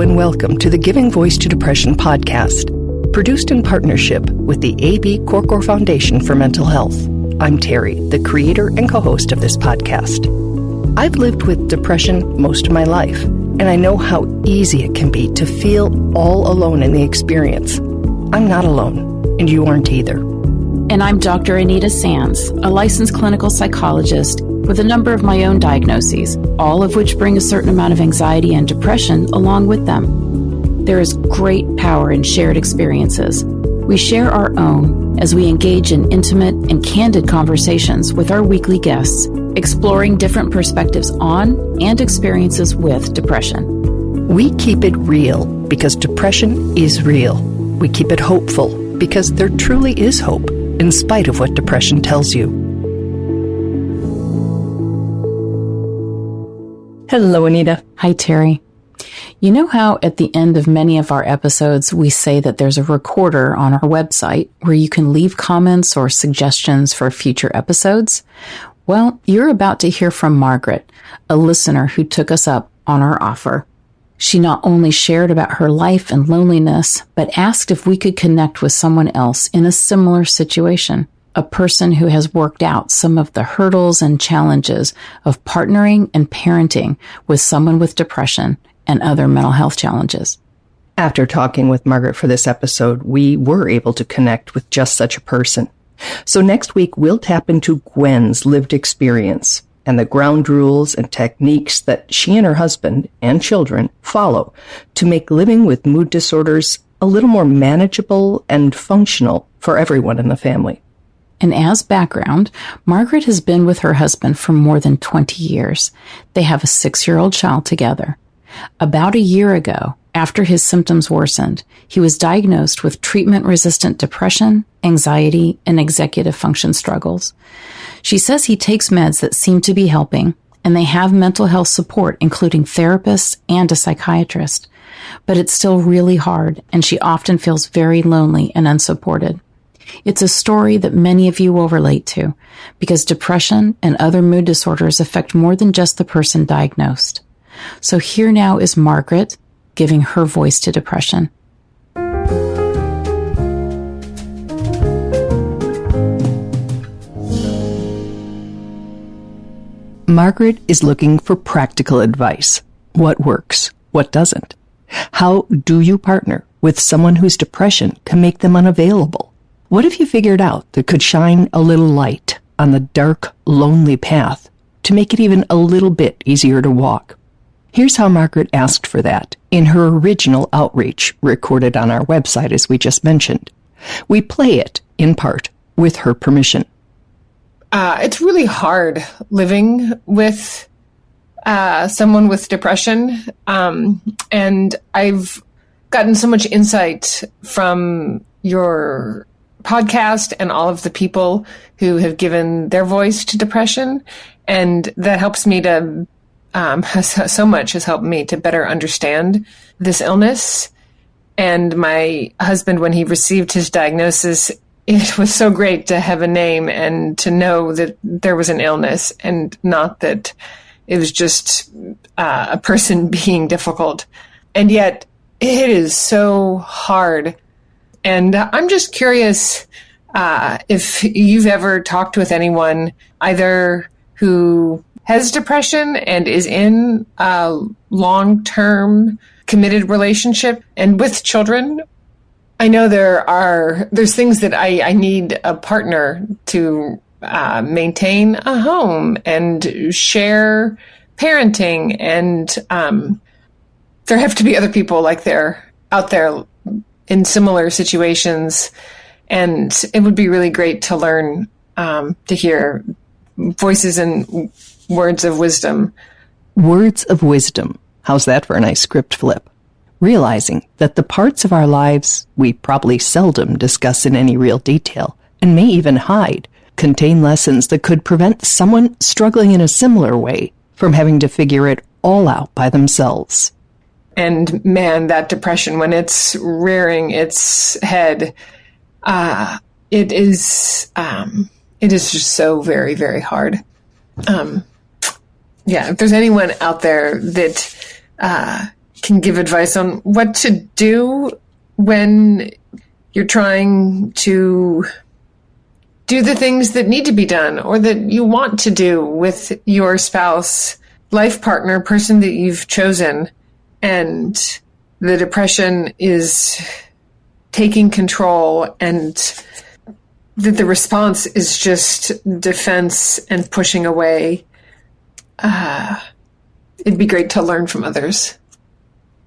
Hello and welcome to the Giving Voice to Depression podcast, produced in partnership with the A.B. Korkor Foundation for Mental Health. I'm Terry, the creator and co-host of this podcast. I've lived with depression most of my life, and I know how easy it can be to feel all alone in the experience. I'm not alone, and you aren't either. And I'm Dr. Anita Sands, a licensed clinical psychologist with a number of my own diagnoses, all of which bring a certain amount of anxiety and depression along with them. There is great power in shared experiences. We share our own as we engage in intimate and candid conversations with our weekly guests, exploring different perspectives on and experiences with depression. We keep it real because depression is real. We keep it hopeful because there truly is hope, in spite of what depression tells you. Hello, Anita. Hi, Terry. You know how at the end of many of our episodes, we say that there's a recorder on our website where you can leave comments or suggestions for future episodes? Well, you're about to hear from Margaret, a listener who took us up on our offer. She not only shared about her life and loneliness, but asked if we could connect with someone else in a similar situation, a person who has worked out some of the hurdles and challenges of partnering and parenting with someone with depression and other mental health challenges. After talking with Margaret for this episode, we were able to connect with just such a person. So next week, we'll tap into Gwen's lived experience and the ground rules and techniques that she and her husband and children follow to make living with mood disorders a little more manageable and functional for everyone in the family. And as background, Margaret has been with her husband for more than 20 years. They have a 6-year-old child together. About a year ago, after his symptoms worsened, he was diagnosed with treatment-resistant depression, anxiety, and executive function struggles. She says he takes meds that seem to be helping, and they have mental health support, including therapists and a psychiatrist. But it's still really hard, and she often feels very lonely and unsupported. It's a story that many of you will relate to, because depression and other mood disorders affect more than just the person diagnosed. So here now is Margaret giving her voice to depression. Margaret is looking for practical advice. What works? What doesn't? How do you partner with someone whose depression can make them unavailable? What have you figured out that could shine a little light on the dark, lonely path to make it even a little bit easier to walk? Here's how Margaret asked for that in her original outreach recorded on our website, as we just mentioned. We play it, in part, with her permission. It's really hard living with someone with depression, and I've gotten so much insight from your podcast and all of the people who have given their voice to depression, and that helps me to so much has helped me to better understand this illness. And my husband, when he received his diagnosis, it was so great to have a name and to know that there was an illness and not that it was just a person being difficult. And yet it is so hard. And I'm just curious if you've ever talked with anyone either who has depression and is in a long-term committed relationship and with children. I know there's things that I need a partner to maintain a home and share parenting, and there have to be other people like they're out there in similar situations, and it would be really great to learn to hear voices and words of wisdom. Words of wisdom. How's that for a nice script flip? Realizing that the parts of our lives we probably seldom discuss in any real detail, and may even hide, contain lessons that could prevent someone struggling in a similar way from having to figure it all out by themselves. And man, that depression, when it's rearing its head, it is just so very, very hard. If there's anyone out there that can give advice on what to do when you're trying to do the things that need to be done or that you want to do with your spouse, life partner, person that you've chosen, and the depression is taking control and that the response is just defense and pushing away. It'd be great to learn from others.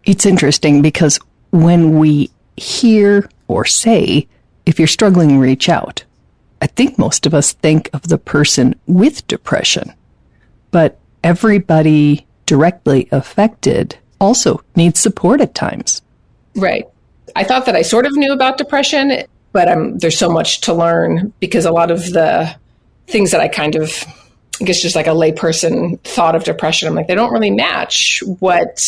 It's interesting because when we hear or say, if you're struggling, reach out, I think most of us think of the person with depression, but everybody directly affected also needs support at times. Right. I thought that I sort of knew about depression, but there's so much to learn because a lot of the things that I kind of, I guess just like a layperson thought of depression, I'm like, they don't really match what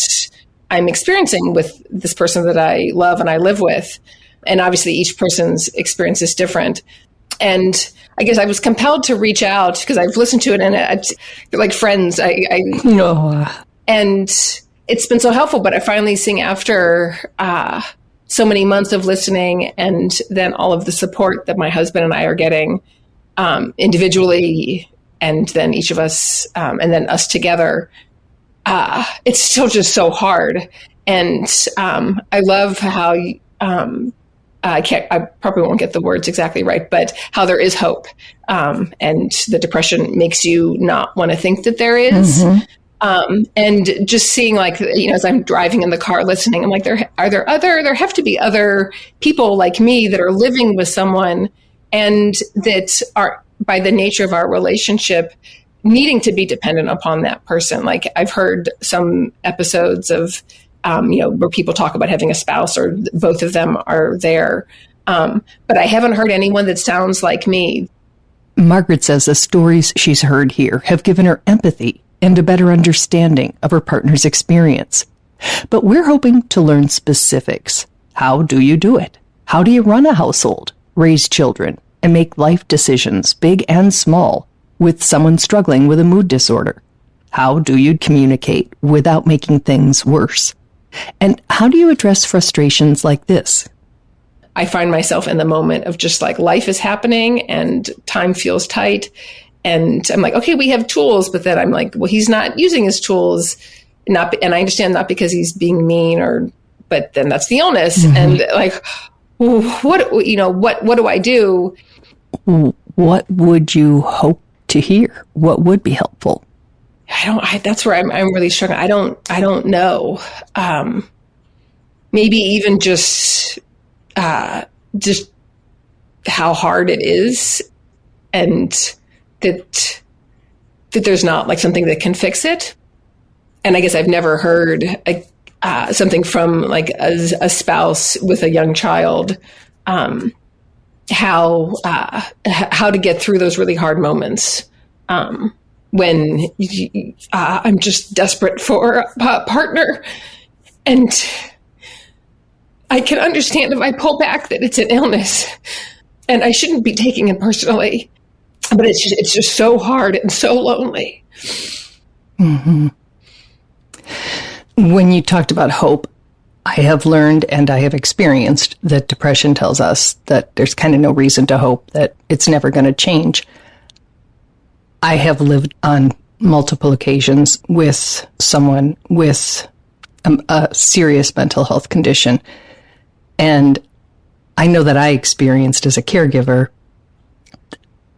I'm experiencing with this person that I love and I live with. And obviously each person's experience is different. And I guess I was compelled to reach out because I've listened to it and like friends, and it's been so helpful. But I finally seeing after so many months of listening and then all of the support that my husband and I are getting individually, and then each of us, and then us together, it's still just so hard. And I love how I probably won't get the words exactly right, but how there is hope. And the depression makes you not want to think that there is. Mm-hmm. And just seeing like, as I'm driving in the car listening, I'm like, there have to be other people like me that are living with someone and that are, by the nature of our relationship, needing to be dependent upon that person. Like I've heard some episodes of, where people talk about having a spouse or both of them are there. But I haven't heard anyone that sounds like me. Margaret says the stories she's heard here have given her empathy and a better understanding of her partner's experience. But we're hoping to learn specifics. How do you do it? How do you run a household, raise children, and make life decisions, big and small, with someone struggling with a mood disorder? How do you communicate without making things worse? And how do you address frustrations like this? I find myself in the moment of just like life is happening and time feels tight. And I'm like, okay, we have tools. But then I'm like, well, he's not using his tools. And I understand not because he's being mean but then that's the illness. Mm-hmm. And like, what do I do? What would you hope to hear? What would be helpful? That's where I'm really struggling. I don't know. Maybe even just how hard it is, and that there's not like something that can fix it. And I guess I've never heard something from like a spouse with a young child, how to get through those really hard moments. When I'm just desperate for a partner, and I can understand if I pull back that it's an illness and I shouldn't be taking it personally, but it's just so hard and so lonely. Mm-hmm. When you talked about hope, I have learned and I have experienced that depression tells us that there's kind of no reason to hope, that it's never going to change. I have lived on multiple occasions with someone with a serious mental health condition. And I know that I experienced as a caregiver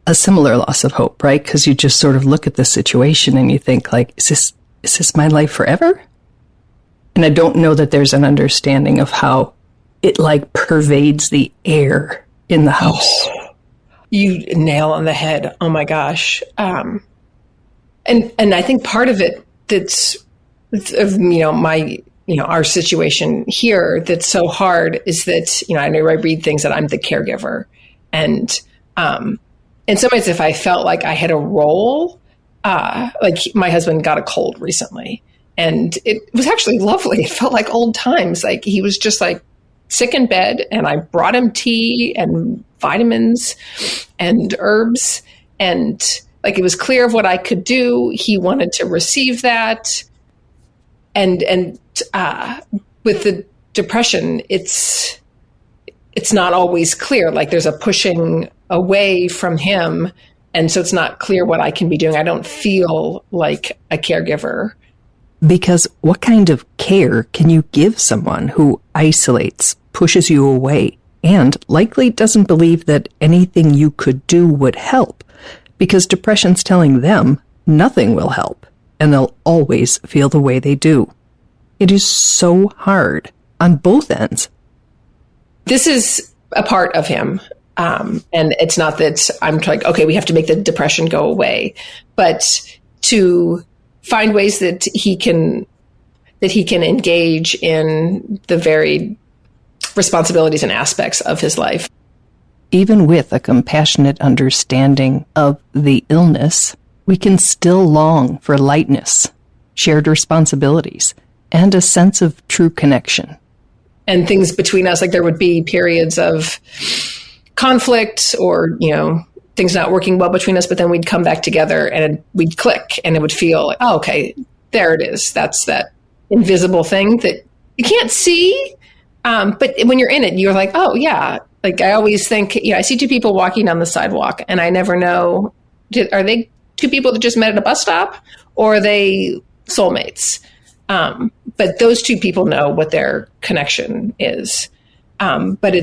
a similar loss of hope, right? Because you just sort of look at the situation and you think like, is this my life forever? And I don't know that there's an understanding of how it like pervades the air in the house. Oh. You nail on the head. Oh my gosh. And I think part of it that's of, our situation here that's so hard is that, I know I read things that I'm the caregiver. And in some ways, if I felt like I had a role, like my husband got a cold recently and it was actually lovely. It felt like old times. Like he was just like sick in bed and I brought him tea and vitamins and herbs, and like it was clear of what I could do. He wanted to receive that, and with the depression, it's not always clear. Like there's a pushing away from him. And so it's not clear what I can be doing. I don't feel like a caregiver. Because what kind of care can you give someone who isolates, pushes you away, and likely doesn't believe that anything you could do would help? Because depression's telling them nothing will help, and they'll always feel the way they do. It is so hard on both ends. This is a part of him. And it's not that I'm like, okay, we have to make the depression go away, but to find ways that he can engage in the varied responsibilities and aspects of his life. Even with a compassionate understanding of the illness, we can still long for lightness, shared responsibilities, and a sense of true connection. And things between us, like there would be periods of conflict or, things not working well between us, but then we'd come back together and we'd click and it would feel like, oh, okay, there it is. That's that invisible thing that you can't see. But when you're in it, you're like, oh yeah. Like I always think, I see two people walking down the sidewalk and I never know, are they two people that just met at a bus stop or are they soulmates? But those two people know what their connection is. But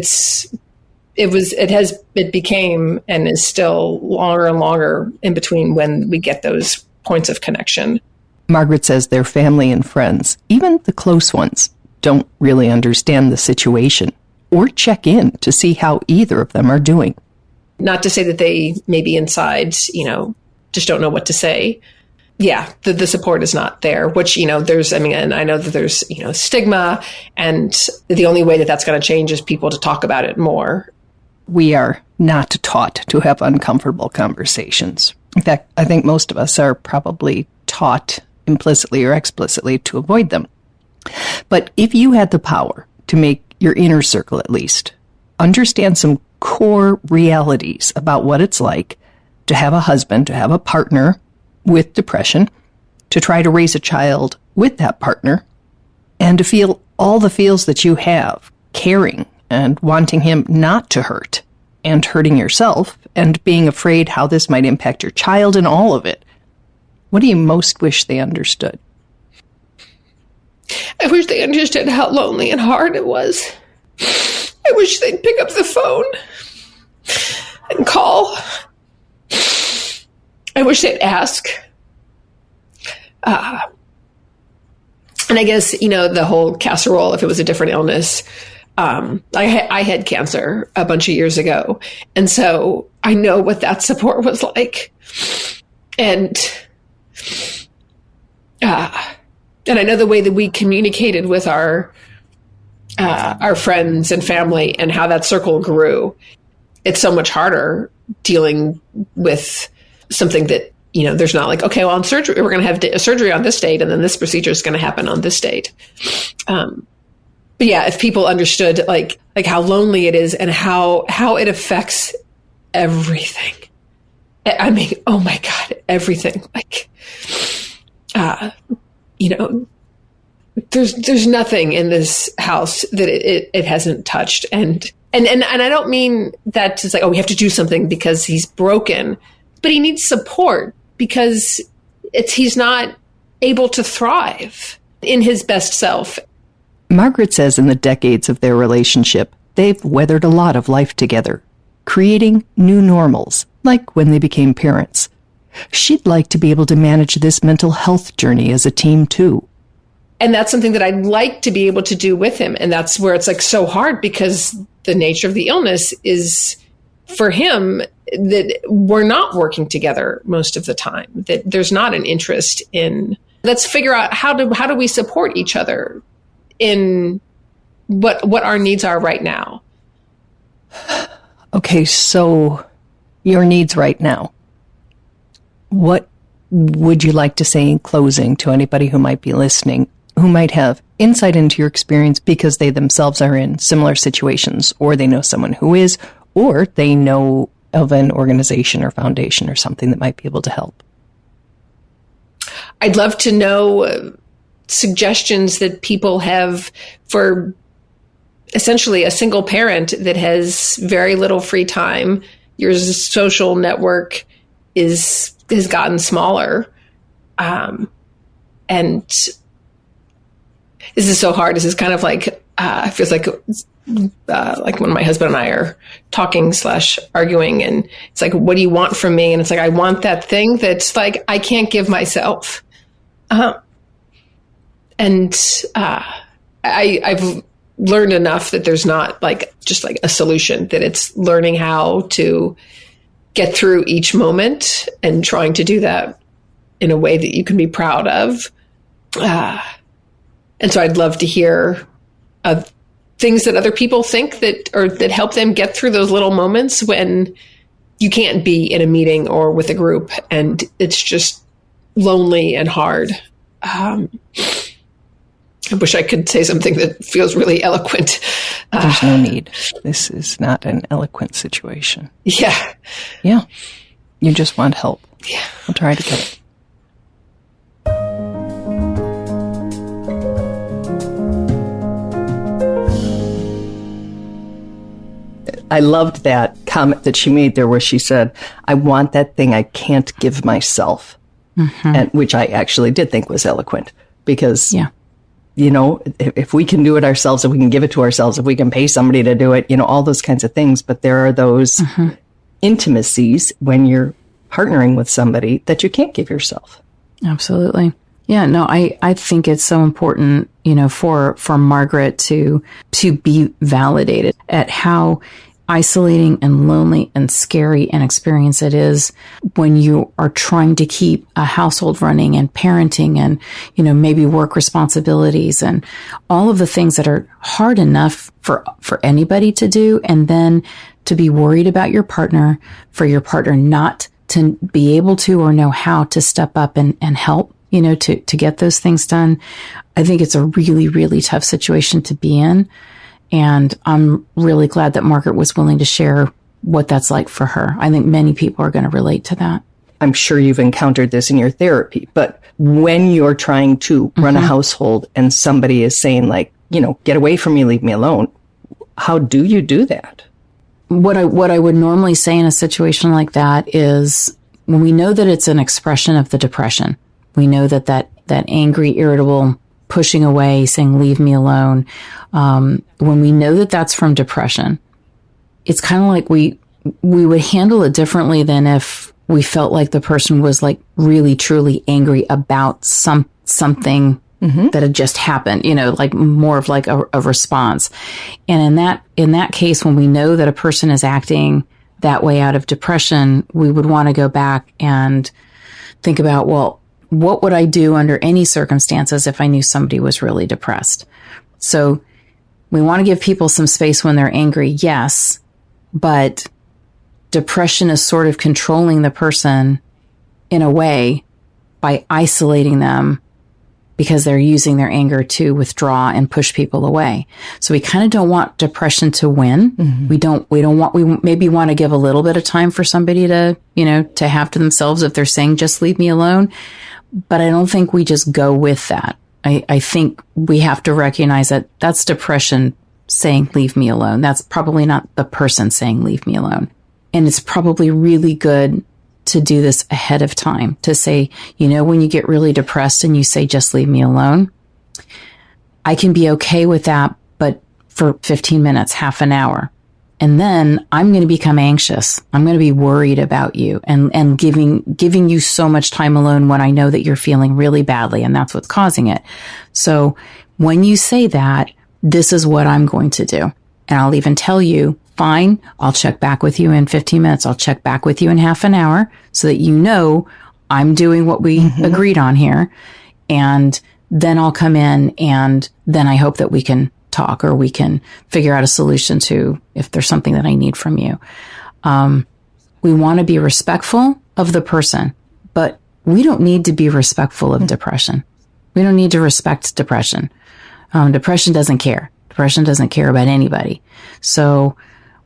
it became and is still longer and longer in between when we get those points of connection. Margaret says their family and friends, even the close ones, don't really understand the situation or check in to see how either of them are doing. Not to say that they maybe inside, just don't know what to say. Yeah, the support is not there, which, and I know that there's, stigma, and the only way that that's going to change is people to talk about it more. We are not taught to have uncomfortable conversations. In fact, I think most of us are probably taught implicitly or explicitly to avoid them. But if you had the power to make your inner circle, at least, understand some core realities about what it's like to have a husband, to have a partner with depression, to try to raise a child with that partner, and to feel all the feels that you have, caring and wanting him not to hurt, and hurting yourself, and being afraid how this might impact your child and all of it. What do you most wish they understood? I wish they understood how lonely and hard it was. I wish they'd pick up the phone and call. I wish they'd ask. And I guess, the whole casserole, if it was a different illness, I had cancer a bunch of years ago. And so I know what that support was like. And I know the way that we communicated with our friends and family and how that circle grew. It's so much harder dealing with something that, there's not like, okay, well, in surgery, we're going to have a surgery on this date, and then this procedure is going to happen on this date. But yeah, if people understood like how lonely it is and how it affects everything. I mean, oh my God, everything. Like, there's nothing in this house that it hasn't touched. And I don't mean that it's like, oh, we have to do something because he's broken, but he needs support because he's not able to thrive in his best self. Margaret says in the decades of their relationship, they've weathered a lot of life together, creating new normals, like when they became parents. She'd like to be able to manage this mental health journey as a team, too. And that's something that I'd like to be able to do with him. And that's where it's like so hard because the nature of the illness is for him that we're not working together most of the time, that there's not an interest in, let's figure out how do we support each other in what our needs are right now. Okay, so your needs right now. What would you like to say in closing to anybody who might be listening, who might have insight into your experience because they themselves are in similar situations, or they know someone who is, or they know of an organization or foundation or something that might be able to help? I'd love to know suggestions that people have for essentially a single parent that has very little free time. Your social network has gotten smaller. And this is so hard. This is kind of like, feels like when my husband and I are talking / arguing, and it's like, what do you want from me? And it's like, I want that thing that's like, I can't give myself. And I've learned enough that there's not just a solution, that it's learning how to get through each moment and trying to do that in a way that you can be proud of. And so I'd love to hear things that other people think that help them get through those little moments when you can't be in a meeting or with a group and it's just lonely and hard. I wish I could say something that feels really eloquent. There's no need. This is not an eloquent situation. Yeah. Yeah. You just want help. Yeah. I'll try to get it. I loved that comment that she made there where she said, I want that thing I can't give myself. And which I actually did think was eloquent because, if we can do it ourselves, if we can give it to ourselves, if we can pay somebody to do it, all those kinds of things. But there are those intimacies when you're partnering with somebody that you can't give yourself. Absolutely. Yeah, no, I think it's so important, for Margaret to be validated at how isolating and lonely and scary an experience it is when you are trying to keep a household running and parenting and, maybe work responsibilities and all of the things that are hard enough for anybody to do. And then to be worried about your partner, for your partner not to be able to or know how to step up and help, to get those things done. I think it's a really, really tough situation to be in. And I'm really glad that Margaret was willing to share what that's like for her. I think many people are going to relate to that. I'm sure you've encountered this in your therapy, but when you're trying to run a household and somebody is saying get away from me, leave me alone, how do you do that? What I would normally say in a situation like that is when we know that it's an expression of the depression, we know that angry, irritable, pushing away, saying, leave me alone. When we know that that's from depression, it's kind of like we would handle it differently than if we felt like the person was really, truly angry about something that had just happened, more of a response. And in that case, when we know that a person is acting that way out of depression, we would want to go back and think about, well, what would I do under any circumstances if I knew somebody was really depressed? So we want to give people some space when they're angry, yes, but depression is sort of controlling the person in a way by isolating them because they're using their anger to withdraw and push people away. So we kind of don't want depression to win. We maybe want to give a little bit of time for somebody to, to have to themselves if they're saying, just leave me alone. But I don't think we just go with that. I think we have to recognize that that's depression saying, leave me alone. That's probably not the person saying, leave me alone. And it's probably really good to do this ahead of time, to say, when you get really depressed and you say, just leave me alone, I can be okay with that, but for 15 minutes, half an hour. And then I'm going to become anxious. I'm going to be worried about you and giving you so much time alone when I know that you're feeling really badly and that's what's causing it. So when you say that, this is what I'm going to do. And I'll even tell you, fine, I'll check back with you in 15 minutes. I'll check back with you in half an hour so that I'm doing what we agreed on here. And then I'll come in and then I hope that we can talk or we can figure out a solution to if there's something that I need from you. We want to be respectful of the person, but we don't need to be respectful of depression. We don't need to respect depression. Depression doesn't care. Depression doesn't care about anybody. So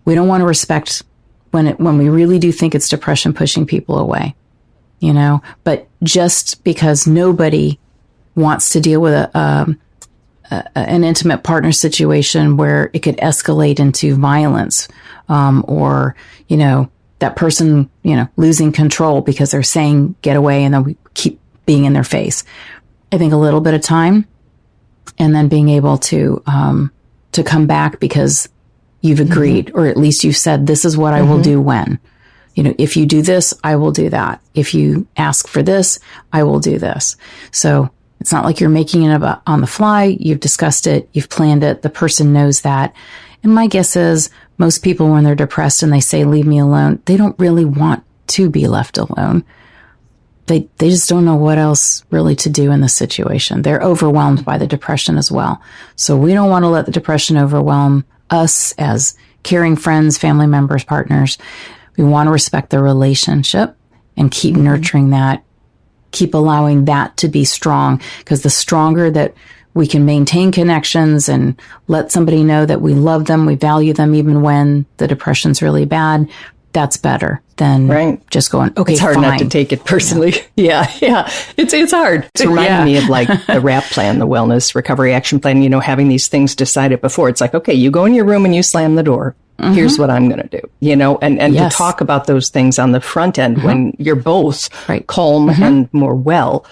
we don't want to respect when we really do think it's depression pushing people away, but just because nobody wants to deal with an intimate partner situation where it could escalate into violence, or, that person, losing control because they're saying get away and then we keep being in their face. I think a little bit of time and then being able to come back because you've agreed, or at least you've said, this is what I will do when. If you do this, I will do that. If you ask for this, I will do this. So it's not like you're making it up on the fly. You've discussed it. You've planned it. The person knows that. And my guess is most people, when they're depressed and they say, leave me alone, they don't really want to be left alone. They just don't know what else really to do in this situation. They're overwhelmed by the depression as well. So we don't want to let the depression overwhelm us as caring friends, family members, partners. We want to respect the relationship and keep nurturing that, keep allowing that to be strong, because the stronger that we can maintain connections and let somebody know that we love them, we value them, even when the depression's really bad, that's better than just going, okay, it's hard fine. not to take it personally. Yeah. It's hard. It's reminding me of like the RAP plan, the Wellness Recovery Action Plan, having these things decided before. It's like, okay, you go in your room and you slam the door. Here's what I'm going to do, and to talk about those things on the front end when you're both calm and more well,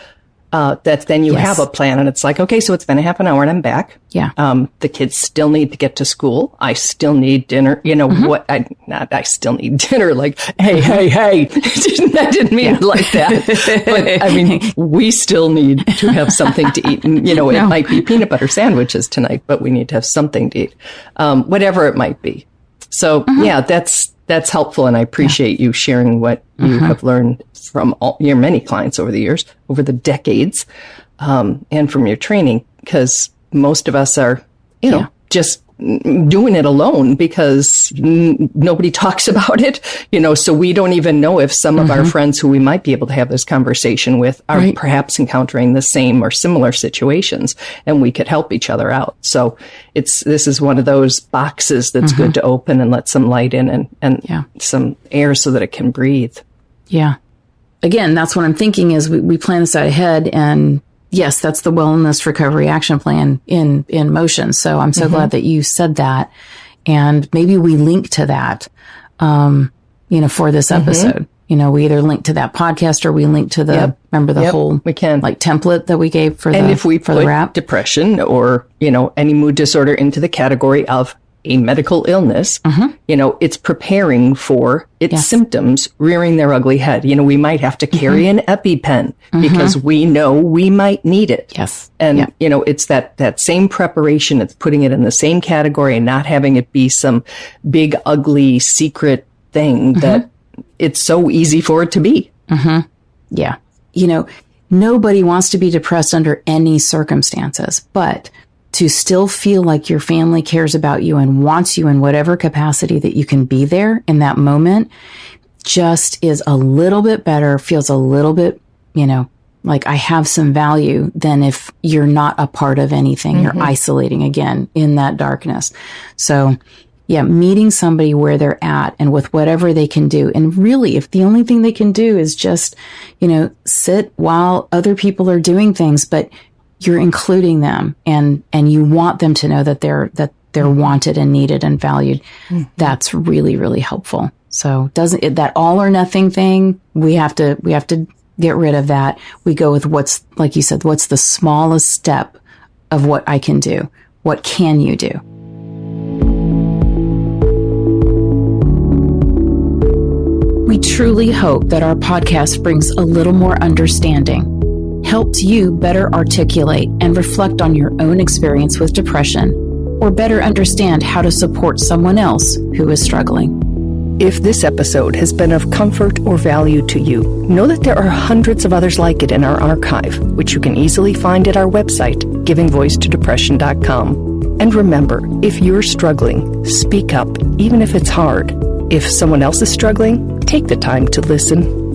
that then you have a plan, and it's like, okay, so it's been a half an hour and I'm back. Yeah. The kids still need to get to school. I still need dinner. I still need dinner. Like, hey, I didn't mean it like that. But I mean, we still need to have something to eat. And, it might be peanut butter sandwiches tonight, but we need to have something to eat, whatever it might be. So that's helpful. And I appreciate you sharing what you have learned from all your many clients over the years, over the decades, and from your training, because most of us are, just doing it alone because nobody talks about it, so we don't even know if some of our friends who we might be able to have this conversation with are perhaps encountering the same or similar situations, and we could help each other out. So this is one of those boxes that's good to open and let some light in and some air so that it can breathe. Yeah. Again, that's what I'm thinking is we plan this out ahead, and yes, that's the Wellness Recovery Action Plan in motion. So I'm so glad that you said that. And maybe we link to that, for this episode. We either link to that podcast or we link to the, remember the whole we can. Like template that we gave for and if we for put the wrap. Depression or, any mood disorder into the category of a medical illness, it's preparing for its symptoms rearing their ugly head. We might have to carry an EpiPen because we know we might need it. Yes. And, it's that same preparation. It's putting it in the same category and not having it be some big, ugly, secret thing that it's so easy for it to be. Yeah. Nobody wants to be depressed under any circumstances, but to still feel like your family cares about you and wants you in whatever capacity that you can be there in that moment just is a little bit better, feels a little bit, like I have some value than if you're not a part of anything. You're isolating again in that darkness. So meeting somebody where they're at and with whatever they can do. And really, if the only thing they can do is just, sit while other people are doing things, but you're including them and you want them to know that they're wanted and needed and valued. That's really, really helpful. So that all or nothing thing, we have to get rid of that. We go with what's, like you said, what's the smallest step of what I can do? What can you do? We truly hope that our podcast brings a little more understanding, helps you better articulate and reflect on your own experience with depression, or better understand how to support someone else who is struggling. If this episode has been of comfort or value to you, know that there are hundreds of others like it in our archive, which you can easily find at our website, givingvoicetodepression.com. And remember, if you're struggling, speak up, even if it's hard. If someone else is struggling, take the time to listen.